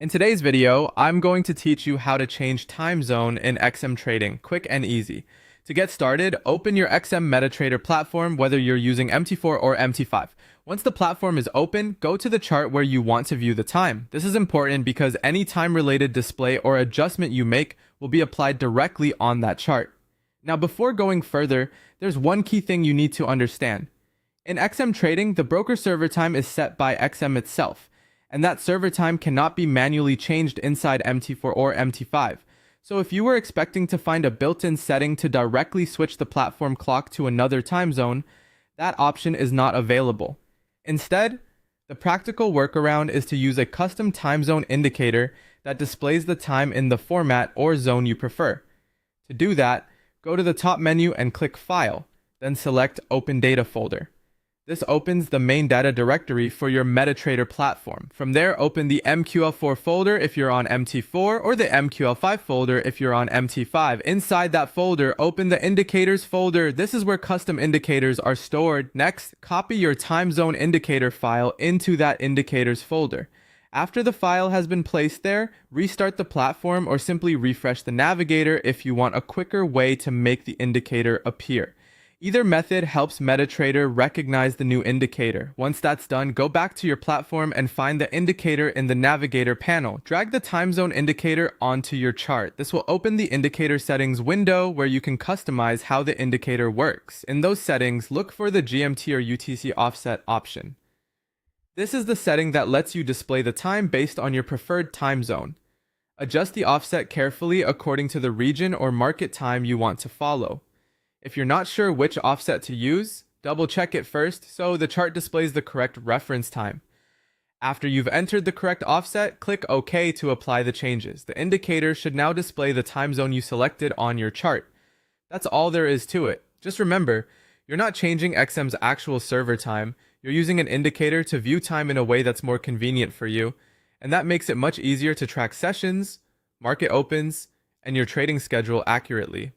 In today's video, I'm going to teach you how to change time zone in XM trading, quick and easy. To get started, open your XM MetaTrader platform, whether you're using MT4 or MT5. Once the platform is open, go to the chart where you want to view the time. This is important because any time-related display or adjustment you make will be applied directly on that chart. Now, before going further, there's one key thing you need to understand. In XM trading, the broker server time is set by XM itself, and that server time cannot be manually changed inside MT4 or MT5. So if you were expecting to find a built-in setting to directly switch the platform clock to another time zone, that option is not available. Instead, the practical workaround is to use a custom time zone indicator that displays the time in the format or zone you prefer. To do that, go to the top menu and click File, then select Open Data folder. This opens the main data directory for your MetaTrader platform. From there, open the MQL4 folder if you're on MT4 or the MQL5 folder if you're on MT5. Inside that folder, open the indicators folder. This is where custom indicators are stored. Next, copy your time zone indicator file into that indicators folder. After the file has been placed there, restart the platform or simply refresh the navigator if you want a quicker way to make the indicator appear. Either method helps MetaTrader recognize the new indicator. Once that's done, go back to your platform and find the indicator in the navigator panel. Drag the time zone indicator onto your chart. This will open the indicator settings window where you can customize how the indicator works. In those settings, look for the GMT or UTC offset option. This is the setting that lets you display the time based on your preferred time zone. Adjust the offset carefully according to the region or market time you want to follow. If you're not sure which offset to use, double check it first so the chart displays the correct reference time. After you've entered the correct offset, click OK to apply the changes. The indicator should now display the time zone you selected on your chart. That's all there is to it. Just remember, you're not changing XM's actual server time. You're using an indicator to view time in a way that's more convenient for you, and that makes it much easier to track sessions, market opens, and your trading schedule accurately.